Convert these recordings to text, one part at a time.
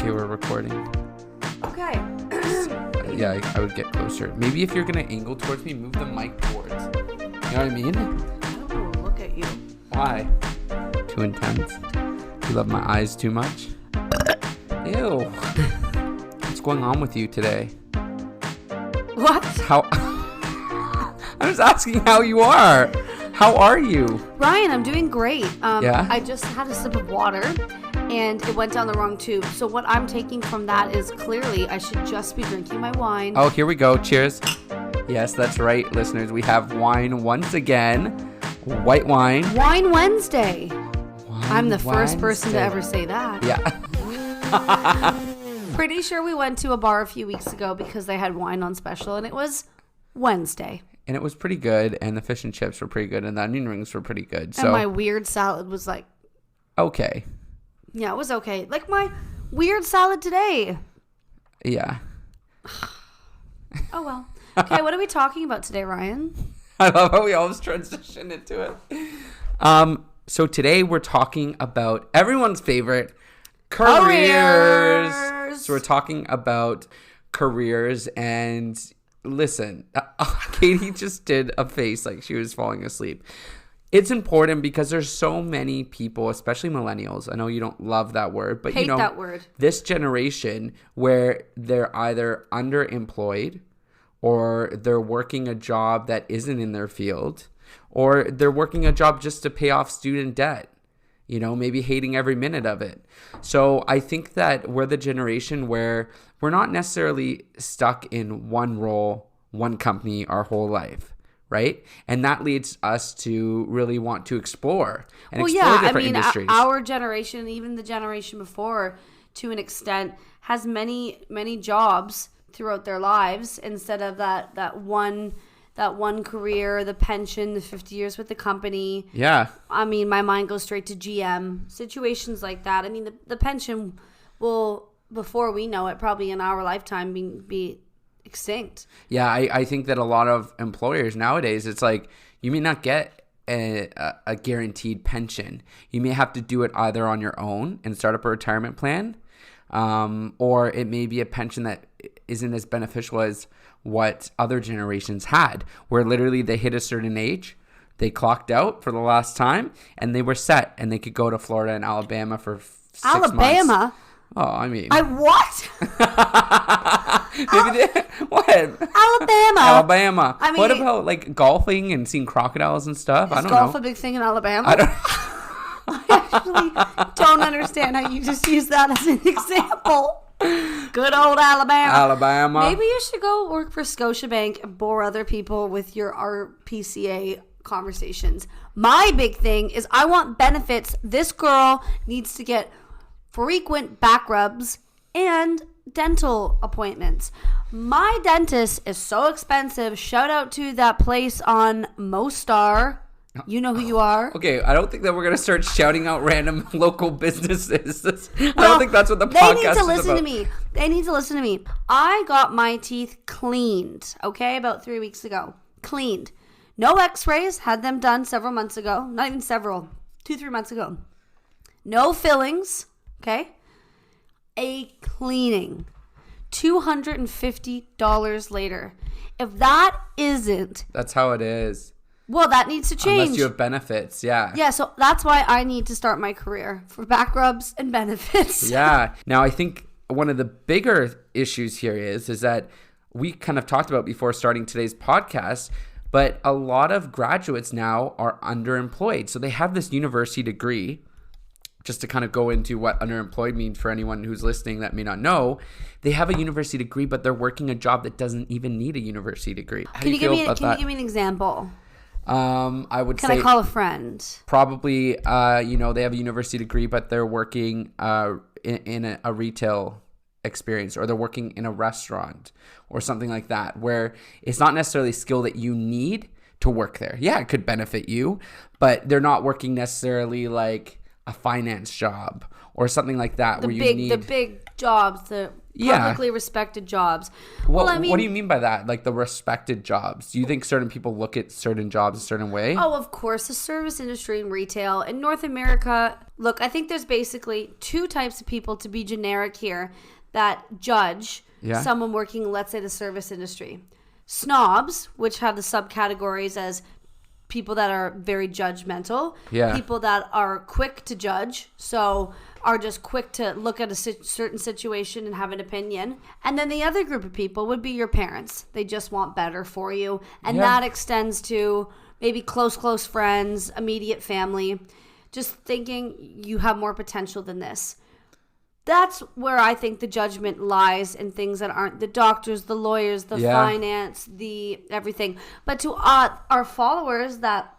Okay, we're recording. Okay. Yeah, I would get closer. Maybe if you're going to angle towards me, move the mic towards. You know what I mean? Oh, look at you. Why? Too intense? You love my eyes too much? Ew. What's going on with you today? What? How? I was asking how you are. How are you? Ryan, I'm doing great. Yeah? I just had a sip of water and it went down the wrong tube. So what I'm taking from that is clearly I should just be drinking my wine. Oh, here we go. Cheers. Yes, that's right, listeners. We have wine once again. White wine. Wine Wednesday. I'm the first Wednesday. person to ever say that. Yeah. Pretty sure we went to a bar a few weeks ago because they had wine on special and it was Wednesday. And it was pretty good, and the fish and chips were pretty good, and the onion rings were pretty good. So And my weird salad was like, okay. yeah, it was okay. Like my weird salad today. Yeah. Oh, well. Okay, what are we talking about today, Ryan? I love how we always transition into it. So today we're talking about everyone's favorite careers. So we're talking about careers, and listen, Katie just did a face like she was falling asleep. It's important because there's so many people, especially millennials. I know you don't love that word, but Hate you know that word. This generation where they're either underemployed or they're working a job that isn't in their field, or they're working a job just to pay off student debt. You know, maybe hating every minute of it. So I think that we're the generation where we're not necessarily stuck in one role, one company our whole life, right? And that leads us to really want to explore and explore different industries. Our generation, even the generation before, to an extent, has many jobs throughout their lives instead of that one career, the pension, the 50 years with the company. Yeah. I mean, my mind goes straight to GM. Situations like that. I mean, the pension will, before we know it, probably in our lifetime, be extinct. Yeah, I think that a lot of employers nowadays, it's like you may not get a guaranteed pension. You may have to do it either on your own and start up a retirement plan, or it may be a pension that isn't as beneficial as what other generations had, where literally they hit a certain age, they clocked out for the last time, and they were set, and they could go to Florida and Alabama for 6 months. Alabama? Oh, I mean. What? What? Alabama. I mean, what about like golfing and seeing crocodiles and stuff? I don't know. Is golf a big thing in Alabama? I actually don't understand how you just use that as an example. Good old Alabama. Maybe you should go work for Scotiabank and bore other people with your RPCA conversations. My big thing is I want benefits. This girl needs to get frequent back rubs and dental appointments. My dentist is so expensive. Shout out to that place on Mostar. You know who you are. Okay, I don't think that we're going to start shouting out random local businesses. I don't think that's what the podcast is about. They need to listen to me. They need to listen to me. I got my teeth cleaned, okay, about 3 weeks ago. Cleaned. No x-rays. Had them done several months ago. Not even several. 2-3 months ago. No fillings, okay? A cleaning. $250 later. If that isn't... That's how it is. Well, that needs to change. Unless you have benefits, yeah. Yeah, so that's why I need to start my career, for back rubs and benefits. Yeah. Now, I think one of the bigger issues here is that we kind of talked about before starting today's podcast, but a lot of graduates now are underemployed. So they have this university degree. Just to kind of go into what underemployed means for anyone who's listening that may not know, they have a university degree, but they're working a job that doesn't even need a university degree. Can you give me an example? I would say. Can I call a friend? Probably, they have a university degree, but they're working in a retail experience, or they're working in a restaurant or something like that, where it's not necessarily a skill that you need to work there. Yeah, it could benefit you, but they're not working necessarily like a finance job or something like that, The big jobs that publicly respected jobs. What do you mean by that? Like the respected jobs? Do you think certain people look at certain jobs a certain way? Oh, of course. The service industry and retail in North America. Look, I think there's basically two types of people, to be generic here, that judge someone working, let's say, the service industry. Snobs, which have the subcategories as people that are very judgmental, people that are quick to judge, so are just quick to look at a certain situation and have an opinion. And then the other group of people would be your parents. They just want better for you. And that extends to maybe close friends, immediate family, just thinking you have more potential than this. That's where I think the judgment lies in things that aren't the doctors, the lawyers, the finance, the everything. But to our followers that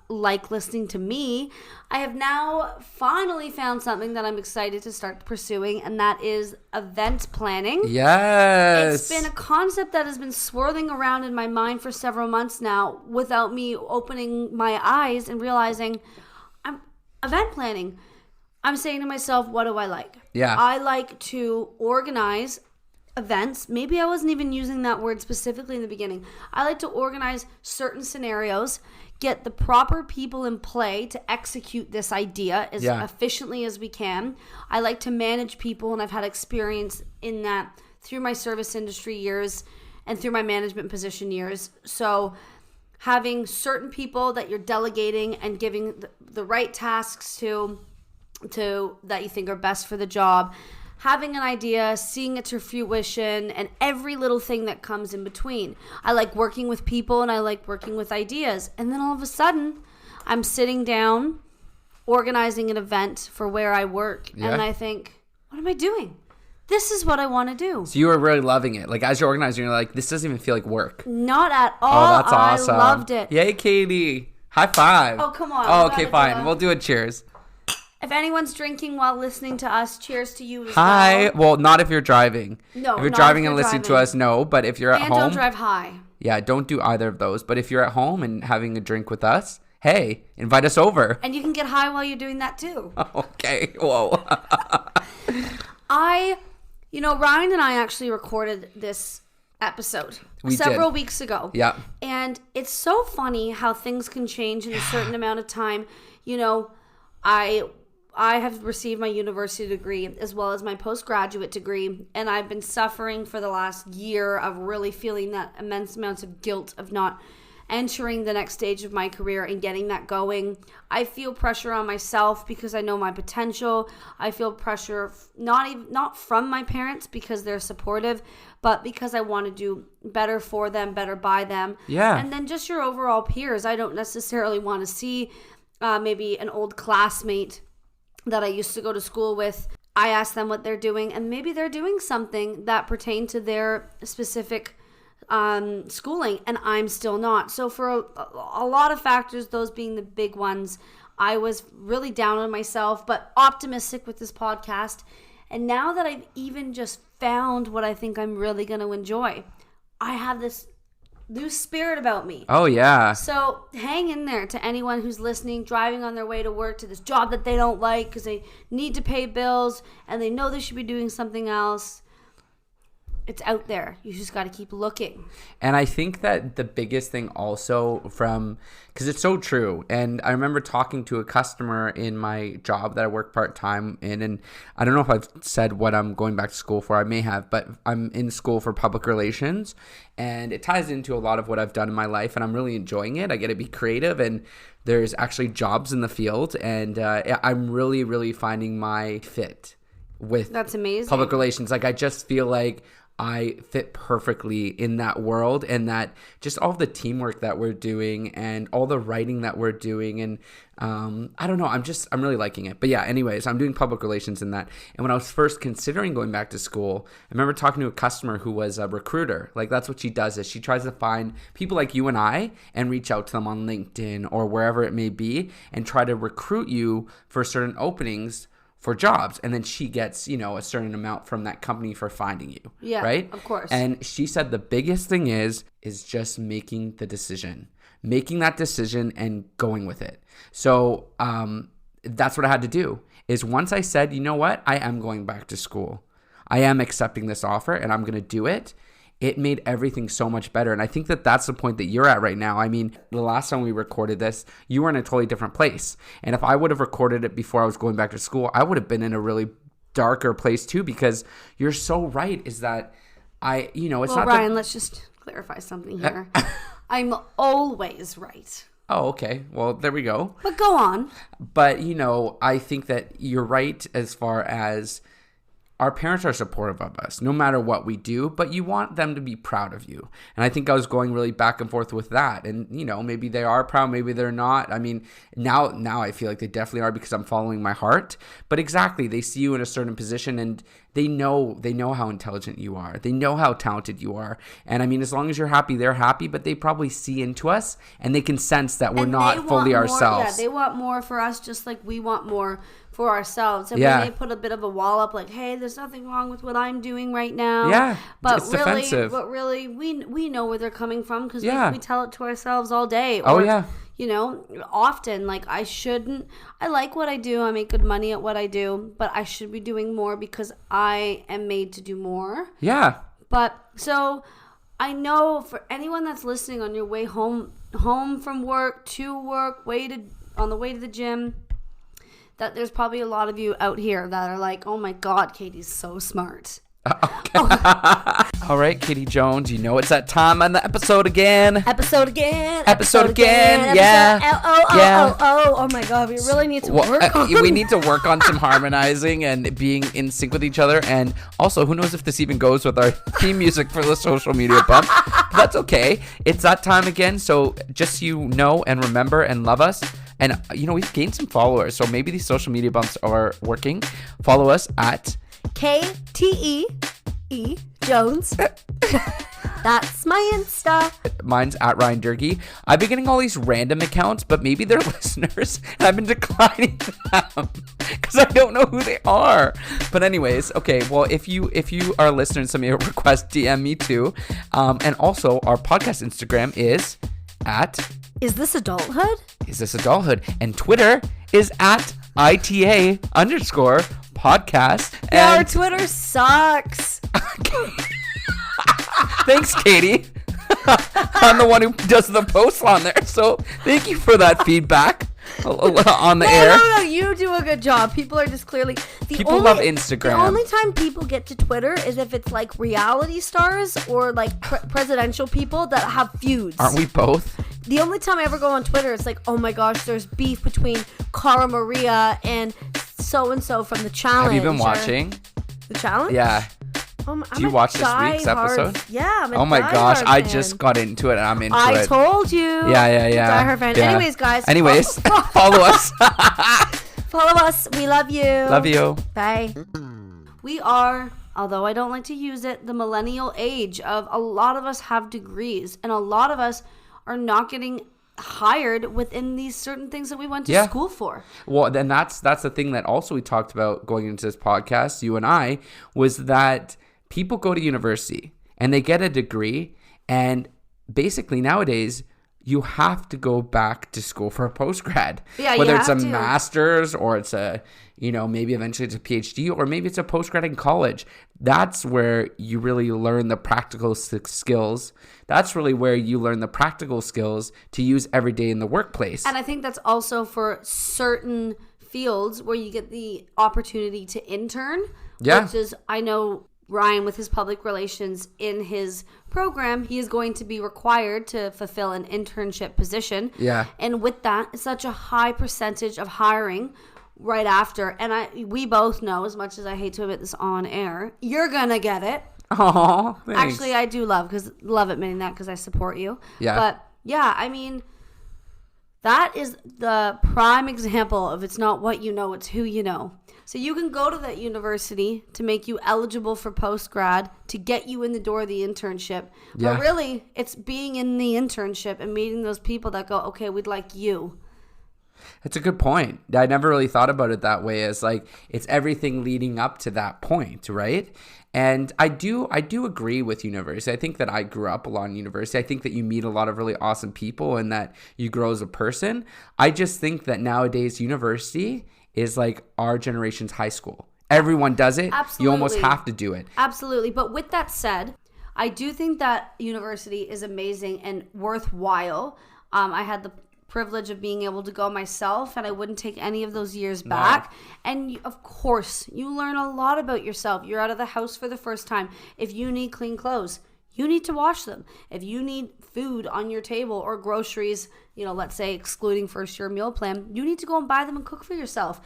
like listening to me, I have now finally found something that I'm excited to start pursuing, and that is event planning. Yes. It's been a concept that has been swirling around in my mind for several months now without me opening my eyes and realizing I'm event planning. I'm saying to myself, what do I like? Yeah. I like to organize events. Maybe I wasn't even using that word specifically in the beginning. I like to organize certain scenarios, get the proper people in play to execute this idea as efficiently as we can. I like to manage people, and I've had experience in that through my service industry years and through my management position years. So having certain people that you're delegating and giving the right tasks to that you think are best for the job, having an idea, seeing it to fruition, and every little thing that comes in between. I like working with people, and I like working with ideas. And then all of a sudden, I'm sitting down, organizing an event for where I work, and I think, what am I doing? This is what I want to do. So you were really loving it. Like, as you're organizing, you're like, this doesn't even feel like work. Not at all. Oh, that's awesome. I loved it. Yay, Katie. High five. Oh, come on. Oh, okay, fine. We'll do a cheers. If anyone's drinking while listening to us, cheers to you as well. Well, not if you're driving. No, if you're driving and listening to us, no. But if you're at home. And don't drive high. Yeah, don't do either of those. But if you're at home and having a drink with us, hey, invite us over. And you can get high while you're doing that too. Okay, whoa. Ryan and I actually recorded this episode several weeks ago. Yeah. And it's so funny how things can change in a certain amount of time. I have received my university degree as well as my postgraduate degree, and I've been suffering for the last year of really feeling that immense amounts of guilt of not entering the next stage of my career and getting that going. I feel pressure on myself because I know my potential. I feel pressure not from my parents because they're supportive, but because I want to do better for them, better by them. Yeah. And then just your overall peers. I don't necessarily want to see maybe an old classmate that I used to go to school with. I ask them what they're doing, and maybe they're doing something that pertained to their specific schooling, and I'm still not. So for a lot of factors, those being the big ones, I was really down on myself, but optimistic with this podcast. And now that I've even just found what I think I'm really going to enjoy, I have this new spirit about me. Oh, yeah. So hang in there to anyone who's listening, driving on their way to work to this job that they don't like because they need to pay bills and they know they should be doing something else. It's out there. You just got to keep looking. And I think that the biggest thing also because it's so true. And I remember talking to a customer in my job that I work part-time in. And I don't know if I've said what I'm going back to school for. I may have, but I'm in school for public relations. And it ties into a lot of what I've done in my life. And I'm really enjoying it. I get to be creative. And there's actually jobs in the field. And I'm really, really finding my fit with That's amazing. Public relations. Like, I just feel like I fit perfectly in that world, and that just all the teamwork that we're doing and all the writing that we're doing. And I don't know, I'm really liking it. But yeah, anyways, I'm doing public relations in that. And when I was first considering going back to school, I remember talking to a customer who was a recruiter. Like, that's what she does, is she tries to find people like you and I and reach out to them on LinkedIn or wherever it may be and try to recruit you for certain openings for jobs, and then she gets, a certain amount from that company for finding you. Yeah, right? Of course. And she said the biggest thing is just making that decision and going with it. So that's what I had to do, is once I said, you know what, I am going back to school. I am accepting this offer and I'm going to do it, it made everything so much better. And I think that that's the point that you're at right now. I mean, the last time we recorded this, you were in a totally different place. And if I would have recorded it before I was going back to school, I would have been in a really darker place too, because you're so right, is that it's not Ryan, let's just clarify something here. I'm always right. Oh, okay. Well, there we go. But go on. But, I think that you're right as far as our parents are supportive of us no matter what we do, but you want them to be proud of you. And I think I was going really back and forth with that. And, maybe they are proud, maybe they're not. I mean, now I feel like they definitely are because I'm following my heart. But exactly, they see you in a certain position and they know how intelligent you are. They know how talented you are. And I mean, as long as you're happy, they're happy, but they probably see into us and they can sense that we're not fully ourselves. Yeah, they want more for us just like we want more for ourselves. And when they put a bit of a wall up like, hey, there's nothing wrong with what I'm doing right now. Yeah, but it's defensive. But really, we know where they're coming from because we tell it to ourselves all day. Often, like, I like what I do. I make good money at what I do, but I should be doing more because I am made to do more. Yeah. But so I know for anyone that's listening on your way home from work, to work, on the way to the gym, that there's probably a lot of you out here that are like, oh my God, Katie's so smart. Okay. All right, Katie Jones, it's that time on the episode again. Episode again. Yeah. Oh my God, we really need to work on we need to work on some harmonizing and being in sync with each other. And also, who knows if this even goes with our theme music for the social media bump. But that's okay. It's that time again. So just and remember and love us. And, we've gained some followers. So maybe these social media bumps are working. Follow us at KTEE Jones. That's my Insta. Mine's at Ryan Durgy. I've been getting all these random accounts, but maybe they're listeners, and I've been declining them because I don't know who they are. But anyways, okay. Well, if you are a listener and somebody request, DM me too. And also, our podcast Instagram is at Is This Adulthood? Is This Adulthood? And Twitter is at ITA_podcast. Yeah, our Twitter sucks. Thanks, Katie. I'm the one who does the posts on there, so thank you for that feedback on the air. No, you do a good job. People are just clearly... People love Instagram. The only time people get to Twitter is if it's like reality stars or like presidential people that have feuds. Aren't we both? The only time I ever go on Twitter, it's like, oh my gosh, there's beef between Cara Maria and so-and-so from The Challenge. Have you been watching? The Challenge? Yeah. Do you watch this week's episode? Yeah. Oh my gosh, I just got into it and I'm into it. I told you. Yeah. Die-hard fan. Yeah. Anyways, guys. Follow us. Follow us. We love you. Love you. Bye. We are, although I don't like to use it, the millennial age of a lot of us have degrees and a lot of us are not getting hired within these certain things that we went to school for. Well, then that's the thing that also we talked about going into this podcast, you and I, was that people go to university and they get a degree, and basically nowadays you have to go back to school for a postgrad. Yeah, whether it's a master's or it's a, maybe eventually it's a PhD or maybe it's a postgrad in college. That's where you really learn the practical skills. That's really where you learn the practical skills to use every day in the workplace. And I think that's also for certain fields where you get the opportunity to intern. Yeah. Which is, I know Ryan with his public relations in his program, he is going to be required to fulfill an internship position. Yeah. And with that, it's such a high percentage of hiring right after. And we both know, as much as I hate to admit this on air, you're going to get it. Oh, thanks. Actually, I do love admitting that because I support you. Yeah. But yeah, I mean, that is the prime example of it's not what you know, it's who you know. So you can go to that university to make you eligible for post-grad, to get you in the door of the internship. But really, it's being in the internship and meeting those people that go, okay, we'd like you. That's a good point. I never really thought about it that way, as like it's everything leading up to that point, right? And I do agree with university. I think that I grew up a lot in university. I think that you meet a lot of really awesome people and that you grow as a person. I just think that nowadays university is like our generation's high school. Everyone does it. Absolutely. You almost have to do it. Absolutely. But with that said, I do think that university is amazing and worthwhile. I had the privilege of being able to go myself, and I wouldn't take any of those years back. And of course, you learn a lot about yourself. You're out of the house for the first time. If you need clean clothes, you need to wash them. If you need food on your table or groceries, let's say excluding first year meal plan, you need to go and buy them and cook for yourself.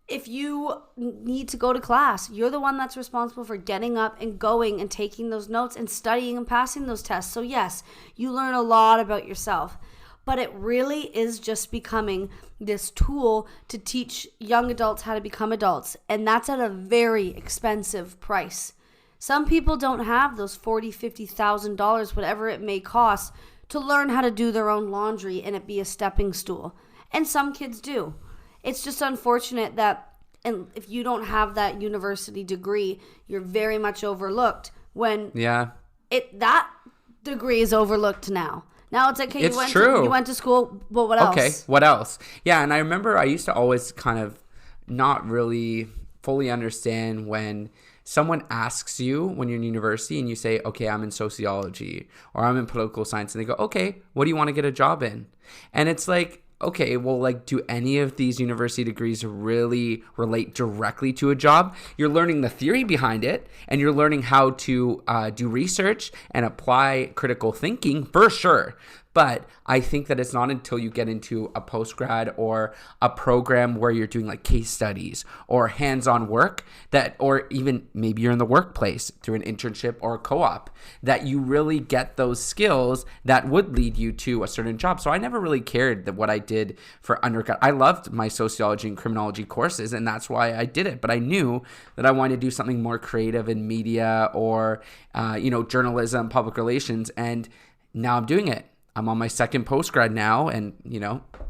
If you need to go to class, you're the one that's responsible for getting up and going and taking those notes and studying and passing those tests. So yes, you learn a lot about yourself, but it really is just becoming this tool to teach young adults how to become adults. And that's at a very expensive price. Some people don't have those $40,000, $50,000, whatever it may cost, to learn how to do their own laundry and it be a stepping stool. And some kids do. It's just unfortunate that, and if you don't have that university degree, you're very much overlooked when that degree is overlooked now. Now it's like, okay, you went to school, but what else? Okay, what else? Yeah, and I remember I used to always kind of not really fully understand when someone asks you when you're in university and you say, okay, I'm in sociology or I'm in political science, and they go, okay, what do you want to get a job in? And it's like, okay, well, like, do any of these university degrees really relate directly to a job? You're learning the theory behind it, and you're learning how to do research and apply critical thinking for sure. But I think that it's not until you get into a postgrad or a program where you're doing like case studies or hands-on work or even maybe you're in the workplace through an internship or a co-op, that you really get those skills that would lead you to a certain job. So I never really cared that what I did for undergrad. I loved my sociology and criminology courses, and that's why I did it. But I knew that I wanted to do something more creative in media or, journalism, public relations. And now I'm doing it. I'm on my second postgrad now, and,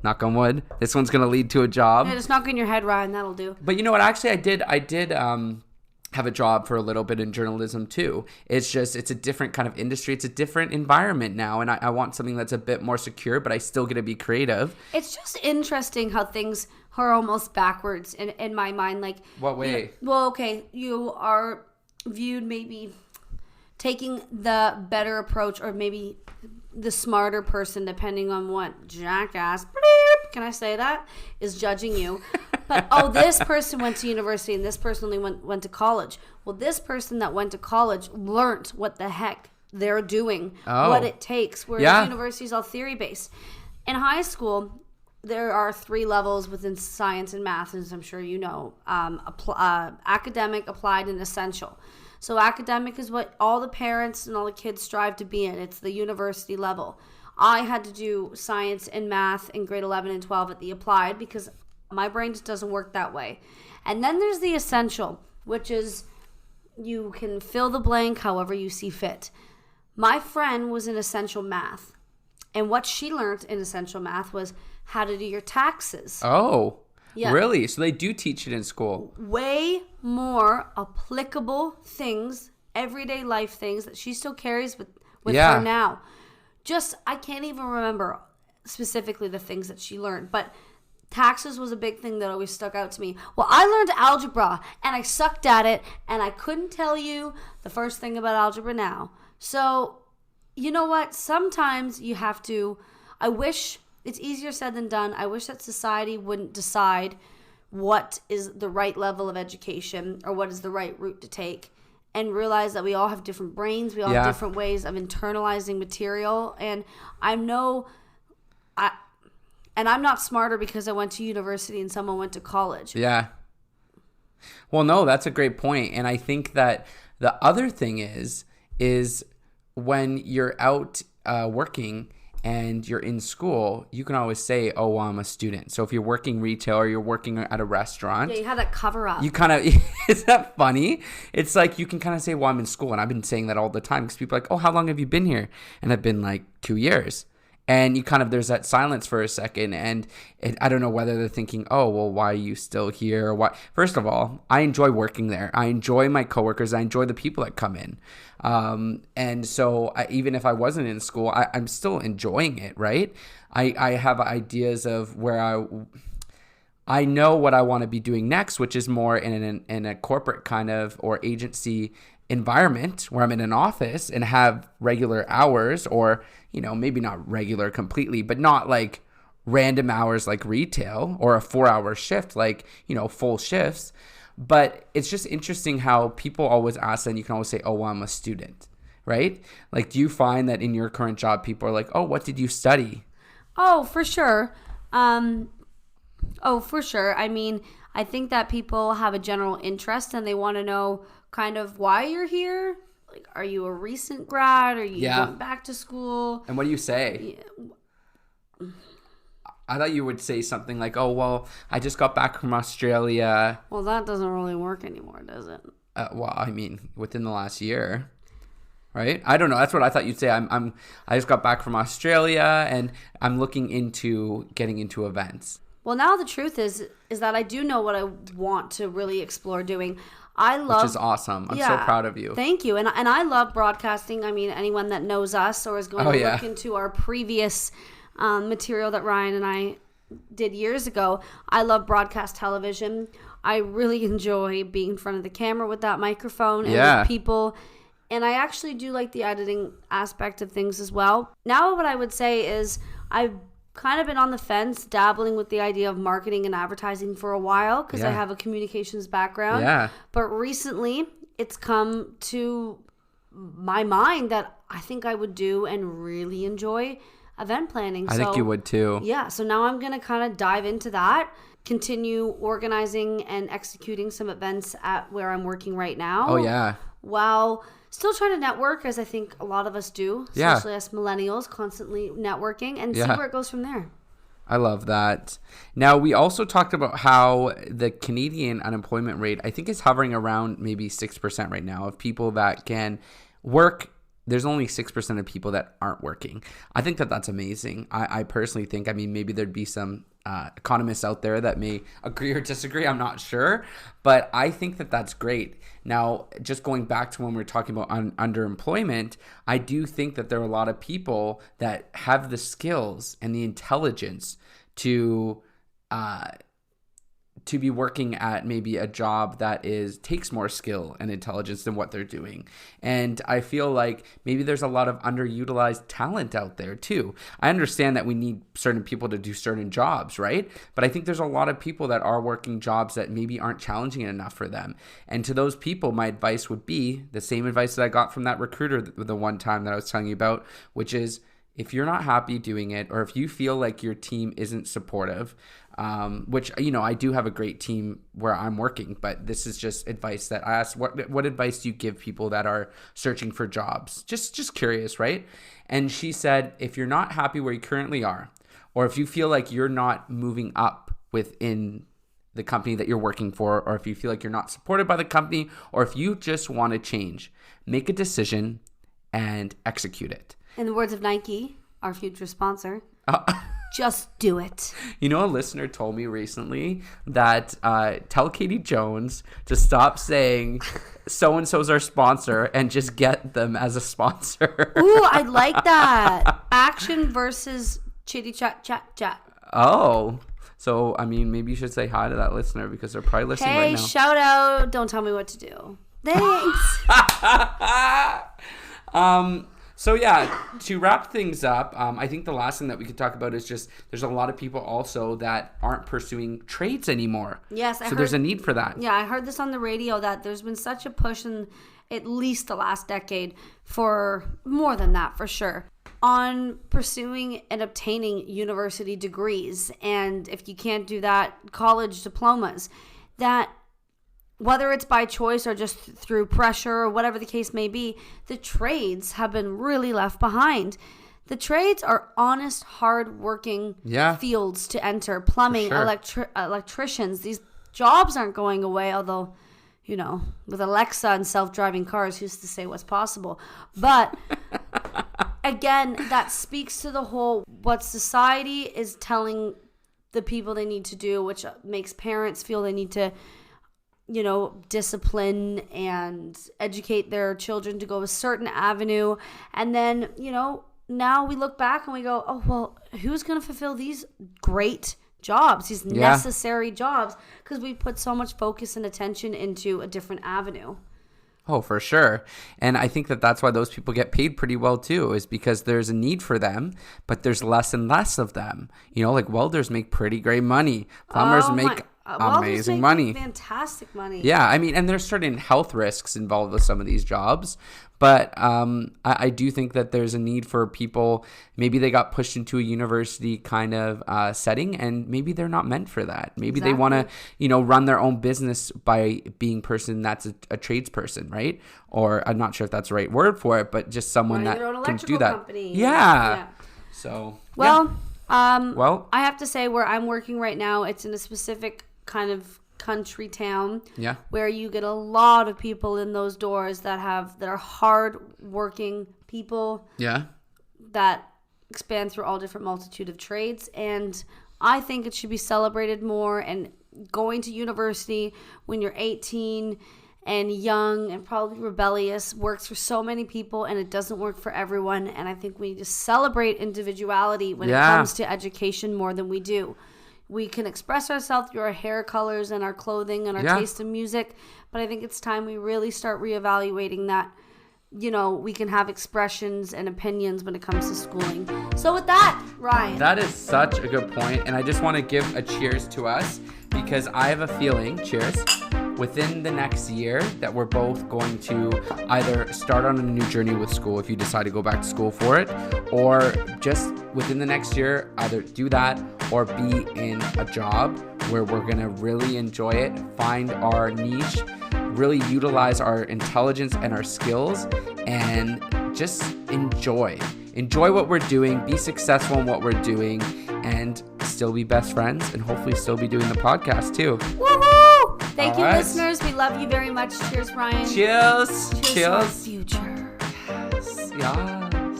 knock on wood, this one's going to lead to a job. Yeah, just knock in your head, Ryan. That'll do. But you know what? Actually, I did have a job for a little bit in journalism too. It's a different kind of industry. It's a different environment now, and I want something that's a bit more secure, but I still get to be creative. It's just interesting how things are almost backwards in my mind. Like, what way? You are viewed maybe taking the better approach, or maybe the smarter person, depending on what jackass, can I say that, is judging you. But, this person went to university and this person only went to college. Well, this person that went to college learned what the heck they're doing, what it takes, whereas university is all theory-based. In high school, there are 3 levels within science and math, as I'm sure you know, academic, applied, and essential. So academic is what all the parents and all the kids strive to be in. It's the university level. I had to do science and math in grade 11 and 12 at the applied because my brain just doesn't work that way. And then there's the essential, which is you can fill the blank however you see fit. My friend was in essential math, and what she learned in essential math was how to do your taxes. Oh. Yeah. Really? So they do teach it in school? Way more applicable things, everyday life things that she still carries with her now. I can't even remember specifically the things that she learned, but taxes was a big thing that always stuck out to me. Well, I learned algebra, and I sucked at it, and I couldn't tell you the first thing about algebra now. So, you know what? Sometimes you have to, I wish... It's easier said than done. I wish that society wouldn't decide what is the right level of education or what is the right route to take, and realize that we all have different brains. We all have different ways of internalizing material. And I'm not smarter because I went to university and someone went to college. Yeah. Well, no, that's a great point. And I think that the other thing is when you're out working and you're in school, you can always say, oh, well, I'm a student. So if you're working retail or you're working at a restaurant. Yeah, you have that cover up. You kind of, is that funny? It's like you can kind of say, well, I'm in school. And I've been saying that all the time because people are like, oh, how long have you been here? And I've been like 2 years. And you kind of, there's that silence for a second. And I don't know whether they're thinking, oh, well, why are you still here? Or why? First of all, I enjoy working there. I enjoy my coworkers. I enjoy the people that come in. And so even if I wasn't in school, I'm still enjoying it, right? I have ideas of where I know what I want to be doing next, which is more in a corporate kind of or agency environment where I'm in an office and have regular hours, or, you know, maybe not regular completely, but not like random hours like retail, or a 4-hour shift, like, you know, full shifts. But it's just interesting how people always ask, and you can always say, oh, well, I'm a student, right? Like, do you find that in your current job, people are like, oh, what did you study? Oh, for sure. For sure. I mean, I think that people have a general interest and they want to know kind of why you're here. Like, are you a recent grad? Are you going back to school? And what do you say? Yeah. I thought you would say something like, oh, well, I just got back from Australia. Well, that doesn't really work anymore, does it? Well, I mean, within the last year. Right? I don't know. That's what I thought you'd say. I just got back from Australia and I'm looking into getting into events. Well, now the truth is that I do know what I want to really explore doing. Which is awesome. I'm so proud of you. Thank you. And I love broadcasting. I mean, anyone that knows us or is going to look into our previous material that Ryan and I did years ago, I love broadcast television. I really enjoy being in front of the camera with that microphone and with people. And I actually do like the editing aspect of things as well. Now what I would say is I've kind of been on the fence, dabbling with the idea of marketing and advertising for a while because I have a communications background. Yeah. But recently it's come to my mind that I think I would do and really enjoy event planning. I think you would too. Yeah. So now I'm going to kind of dive into that, continue organizing and executing some events at where I'm working right now. Oh, yeah. While still trying to network, as I think a lot of us do, especially us millennials, constantly networking, and see where it goes from there. I love that. Now, we also talked about how the Canadian unemployment rate, I think, is hovering around maybe 6% right now of people that can work. There's only 6% of people that aren't working. I think that that's amazing. I personally think, I mean, maybe there'd be some economists out there that may agree or disagree. I'm not sure. But I think that that's great. Now, just going back to when we were talking about underemployment, I do think that there are a lot of people that have the skills and the intelligence to be working at maybe a job that takes more skill and intelligence than what they're doing. And I feel like maybe there's a lot of underutilized talent out there too. I understand that we need certain people to do certain jobs, right? But I think there's a lot of people that are working jobs that maybe aren't challenging enough for them. And to those people, my advice would be the same advice that I got from that recruiter the one time that I was telling you about, which is, if you're not happy doing it, or if you feel like your team isn't supportive, which, you know, I do have a great team where I'm working, but this is just advice that I asked. What advice do you give people that are searching for jobs? Just curious, right? And she said, if you're not happy where you currently are, or if you feel like you're not moving up within the company that you're working for, or if you feel like you're not supported by the company, or if you just want to change, make a decision and execute it. In the words of Nike, our future sponsor, just do it. You know, a listener told me recently that tell Katie Jones to stop saying so-and-so's our sponsor and just get them as a sponsor. Ooh, I like that. Action versus chitty chat chat chat. Oh, so, I mean, maybe you should say hi to that listener because they're probably listening right now. Hey, shout out. Don't tell me what to do. Thanks. So yeah, to wrap things up, I think the last thing that we could talk about is just there's a lot of people also that aren't pursuing trades anymore. Yes, so there's a need for that. Yeah, I heard this on the radio that there's been such a push in at least the last decade, for more than that for sure, on pursuing and obtaining university degrees, and if you can't do that, college diplomas. That whether it's by choice or just through pressure or whatever the case may be, the trades have been really left behind. The trades are honest, hard-working fields to enter. Plumbing, electricians. These jobs aren't going away, although, you know, with Alexa and self-driving cars, who's to say what's possible? But again, that speaks to the whole what society is telling the people they need to do, which makes parents feel they need to, you know, discipline and educate their children to go a certain avenue. And then, you know, now we look back and we go, oh, well, who's going to fulfill these great jobs, these necessary jobs, because we put so much focus and attention into a different avenue. Oh, for sure. And I think that that's why those people get paid pretty well too, is because there's a need for them, but there's less and less of them. You know, like welders make pretty great money. Plumbers make amazing money. Fantastic money. Yeah, I mean, and there's certain health risks involved with some of these jobs. But I do think that there's a need for people, maybe they got pushed into a university kind of setting, and maybe they're not meant for that. Maybe they want to, you know, run their own business by being person that's a tradesperson, right? Or I'm not sure if that's the right word for it, but just someone that can do that. Company. Yeah. So, I have to say where I'm working right now, it's in a specific kind of country town where you get a lot of people in those doors that are hard working people that expand through all different multitude of trades, and I think it should be celebrated more. And going to university when you're 18 and young and probably rebellious works for so many people, and it doesn't work for everyone. And I think we need to celebrate individuality when it comes to education more than we do. We can express ourselves through our hair colors and our clothing and our taste in music. But I think it's time we really start reevaluating that, you know, we can have expressions and opinions when it comes to schooling. So with that, Ryan. That is such a good point. And I just want to give a cheers to us, because I have a feeling, cheers, within the next year that we're both going to either start on a new journey with school if you decide to go back to school for it, or just within the next year either do that or be in a job where we're going to really enjoy it, find our niche, really utilize our intelligence and our skills, and just enjoy what we're doing, be successful in what we're doing, and still be best friends, and hopefully still be doing the podcast too. Woohoo! Thank you, listeners. We love you very much. Cheers, Ryan. Cheers. Cheers to our future. Yes.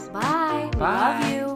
Bye. We love you.